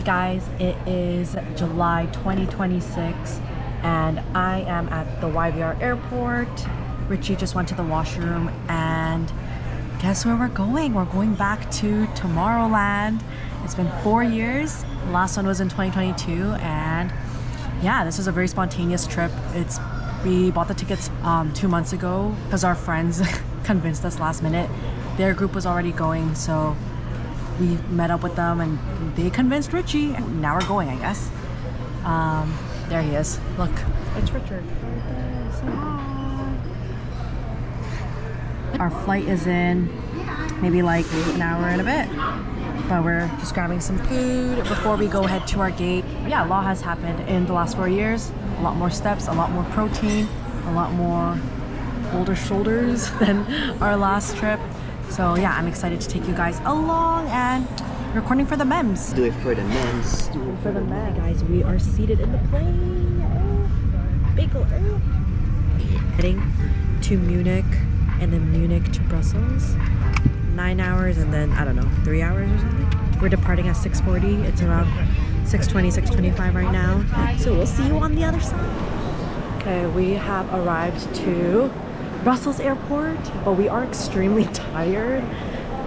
guys, it is July 2026 and I am at the YVR airport. Richie just went to the washroom and guess where we're going? We're going back to Tomorrowland. It's been 4 years. The last one was in 2022 and yeah, this is a very spontaneous trip. We bought the tickets 2 months ago because our friends convinced us last minute. Their group was already going, so we met up with them and they convinced Richie. Now we're going, I guess. There he is. Look, it's Richard. Say hi. Our flight is in maybe like an hour and a bit, but we're just grabbing some food before we go head to our gate. Yeah, a lot has happened in the last 4 years. A lot more steps, a lot more protein, a lot more bolder shoulders than our last trip. So yeah, I'm excited to take you guys along and recording for the memes. Do it for the memes. Do it for the memes. Guys, we are seated in the plane. Oh, bagel. Oh. Heading to Munich and then Munich to Brussels. 9 hours and then, I don't know, 3 hours or something. We're departing at 6:40. It's around 6:20, 6:25 right now. So we'll see you on the other side. Okay, we have arrived to Brussels airport, but we are extremely tired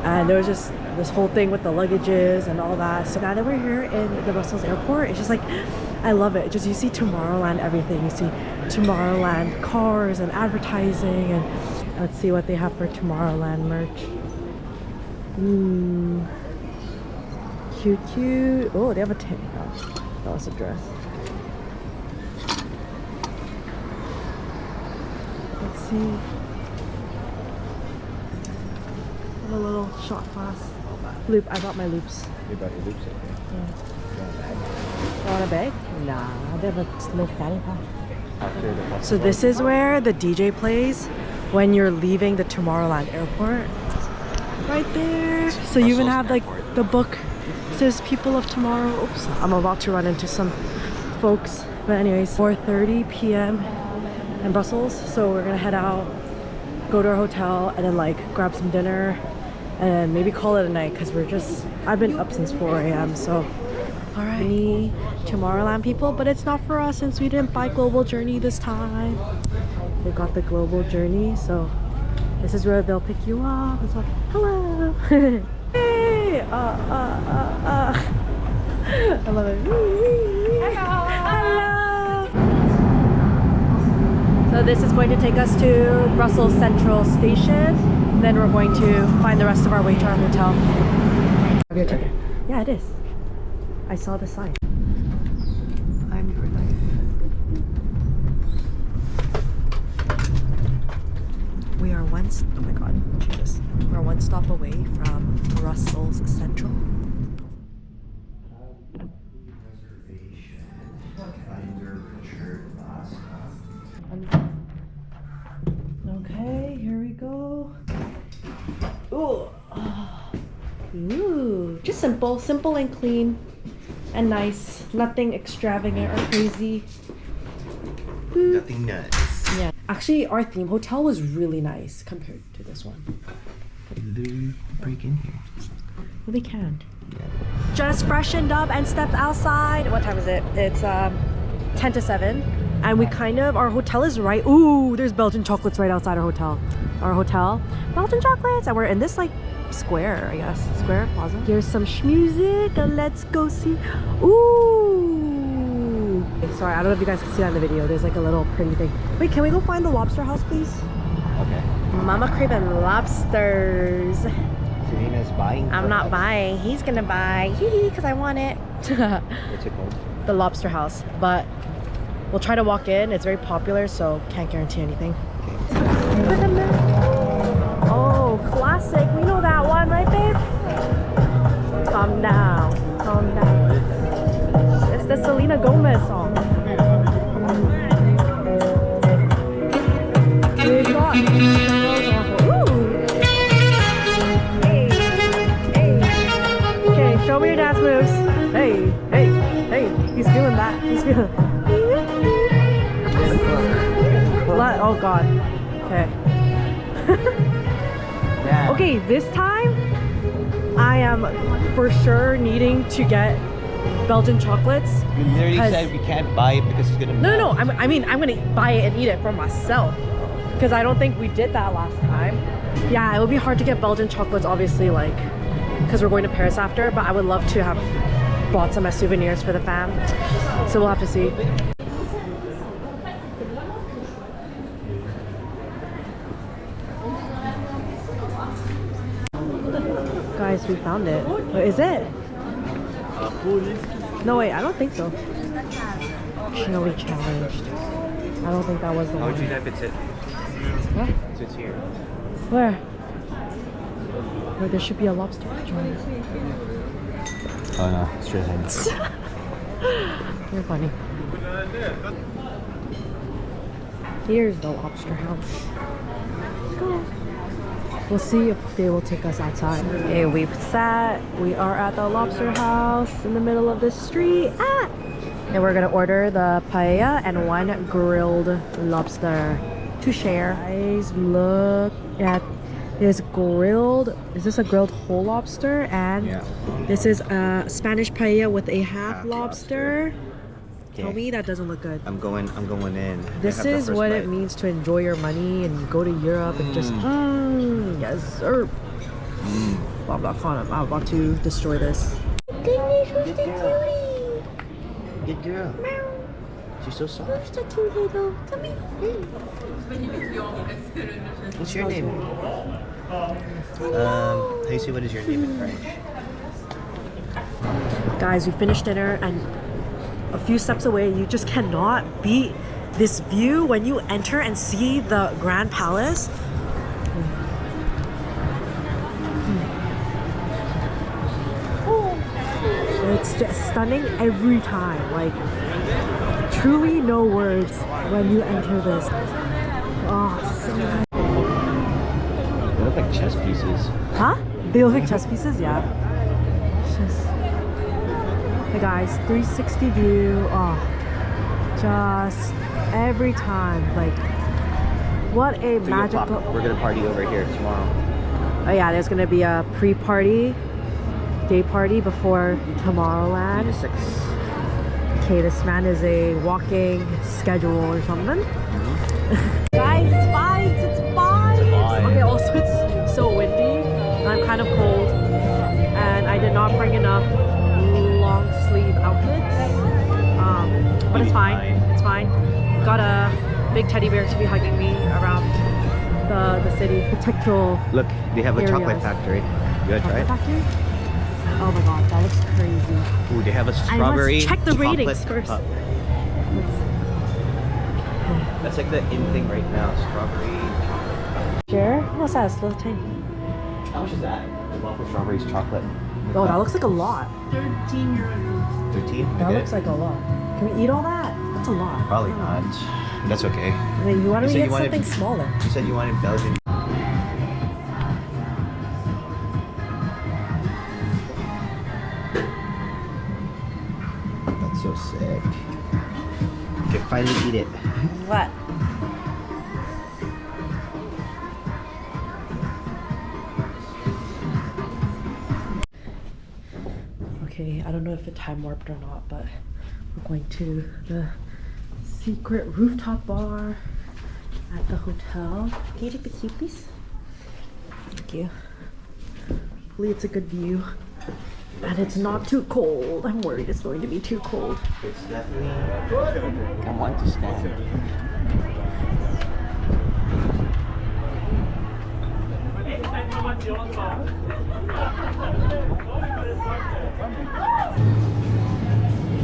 and there was just this whole thing with the luggages and all that. So now that we're here in the Brussels airport, it's just like, I love it. Just you see Tomorrowland everything. You see Tomorrowland cars and advertising, and let's see what they have for Tomorrowland merch. Ooh, cute. Oh, they have a tank. Oh, that was a dress. Let's see. A little shot glass. Loop. I bought my loops. You brought your loops, okay? Yeah. Want a bag? Nah, they have a little fanny pack. So So this is where the DJ plays when you're leaving the Tomorrowland airport. Right there. So you even have like the book. It says People of Tomorrow. Oops. I'm about to run into some folks. But anyways, 4:30 p.m. in Brussels. So we're gonna head out, go to our hotel, and then like grab some dinner and maybe call it a night because I've been up since 4 a.m. So all right, Tomorrowland people, but it's not for us since we didn't buy Global Journey this time. We got the Global Journey, so this is where they'll pick you up. It's like, hello. Hey, I love it. Hello. So this is going to take us to Brussels Central Station. Then we're going to find the rest of our way to our hotel. Yeah, it is. I saw the sign. I'm your life. We are oh my god, Jesus. We're one stop away from Brussels Central. Okay, here we go. Ooh. Ooh, just simple and clean and nice. Nothing extravagant or crazy. Nothing nuts. Yeah. Actually, our theme hotel was really nice compared to this one. Literally break in here. Well, they can. Yeah. Just freshened up and stepped outside. What time is it? It's 10 to 7. And we our hotel is right. Ooh, there's Belgian chocolates right outside our hotel. Belgian chocolates. And we're in this like square, I guess. Square plaza. Here's some schmusic. Let's go see. Ooh. Sorry, I don't know if you guys can see that in the video. There's like a little pretty thing. Wait, can we go find the lobster house, please? Okay. Mama craving lobsters. Serena's buying. I'm not buying. He's gonna buy. Because I want it. What's it called? The lobster house. But we'll try to walk in. It's very popular, so can't guarantee anything. Okay. Oh, classic. We know that one, right, babe? Calm down. It's the Selena Gomez song. We've got ooh. Hey. Okay, show me your dance moves. Hey. He's feeling that. He's feeling. Oh god. Okay. Yeah. Okay, this time I am for sure needing to get Belgian chocolates. You literally 'Cause- said we can't buy it because it's gonna melt. No. I mean, I'm gonna buy it and eat it for myself because I don't think we did that last time. Yeah, it would be hard to get Belgian chocolates, obviously, like because we're going to Paris after. But I would love to have bought some as souvenirs for the fam. So we'll have to see. Guys, we found it. What is it? No, wait, I don't think so. Chili challenged. I don't think that was the How one. would you know if it's it? What? So it's here. Where? Where there should be a lobster joint. Oh no, it's drizzling. You're funny. Here's the lobster house. Let's go. We'll see if they will take us outside. Okay, we've sat. We are at the lobster house in the middle of the street. Ah! And we're gonna order the paella and one grilled lobster to share. Guys, look at this grilled. Is this a grilled whole lobster? And Yeah. this is a Spanish paella with a half lobster. Okay. Tell me that doesn't look good. I'm going in. I This have the is first what bite. it means to enjoy your money and go to Europe and just yes sir. I'm about to destroy this. Good girl. She's so soft. What's your name? How you say what is your name in French? Guys, we finished dinner and a few steps away, you just cannot beat this view when you enter and see the Grand Palace. It's just stunning every time. Like, truly no words when you enter this. Oh, so nice. They look like chess pieces. Huh? They look like chess pieces? Yeah. It's just... Hey guys, 360 view. Oh, just every time. Like, what a 3 magical... o'clock. We're gonna party over here tomorrow. Oh yeah, there's gonna be a pre-party, day party before Tomorrowland. 3 to 6. Okay, this man is a walking schedule or something. Guys, it's vibes, it's vibes. vibe. Okay, also it's so windy and I'm kind of cold and I did not bring enough long sleeve outfits. But it's fine. It's fine. Got a big teddy bear to be hugging me around the city. Potential Look, they have a areas. chocolate factory. You wanna try it? Factory? Oh my god, that looks crazy. Ooh, they have a strawberry check the ratings chocolate first. cup. That's like the in thing right now, strawberry chocolate. Sure? What's that? It's little tiny. How much is that? The waffle strawberries chocolate. Oh, that looks like a lot. 13 euros. 13? That Okay. looks like a lot. Can we eat all that? That's a lot. Probably not. That's okay. I mean, why don't You we said get you wanted- something smaller? You said you wanted Belgian. That's so sick. You can finally eat it. What? Okay, I don't know if it time warped or not, but we're going to the secret rooftop bar at the hotel. Can you take the key, please? Thank you. Hopefully it's a good view. And it's not too cold. I'm worried it's going to be too cold. It's definitely. I want to stand.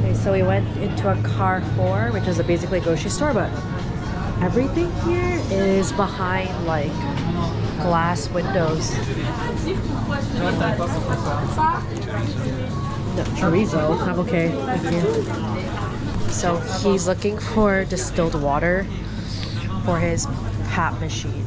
Okay, so we went into a Carrefour, which is basically a grocery store, but everything here is behind like glass windows. No, chorizo. I'm okay. Thank you. So he's looking for distilled water for his pap machine.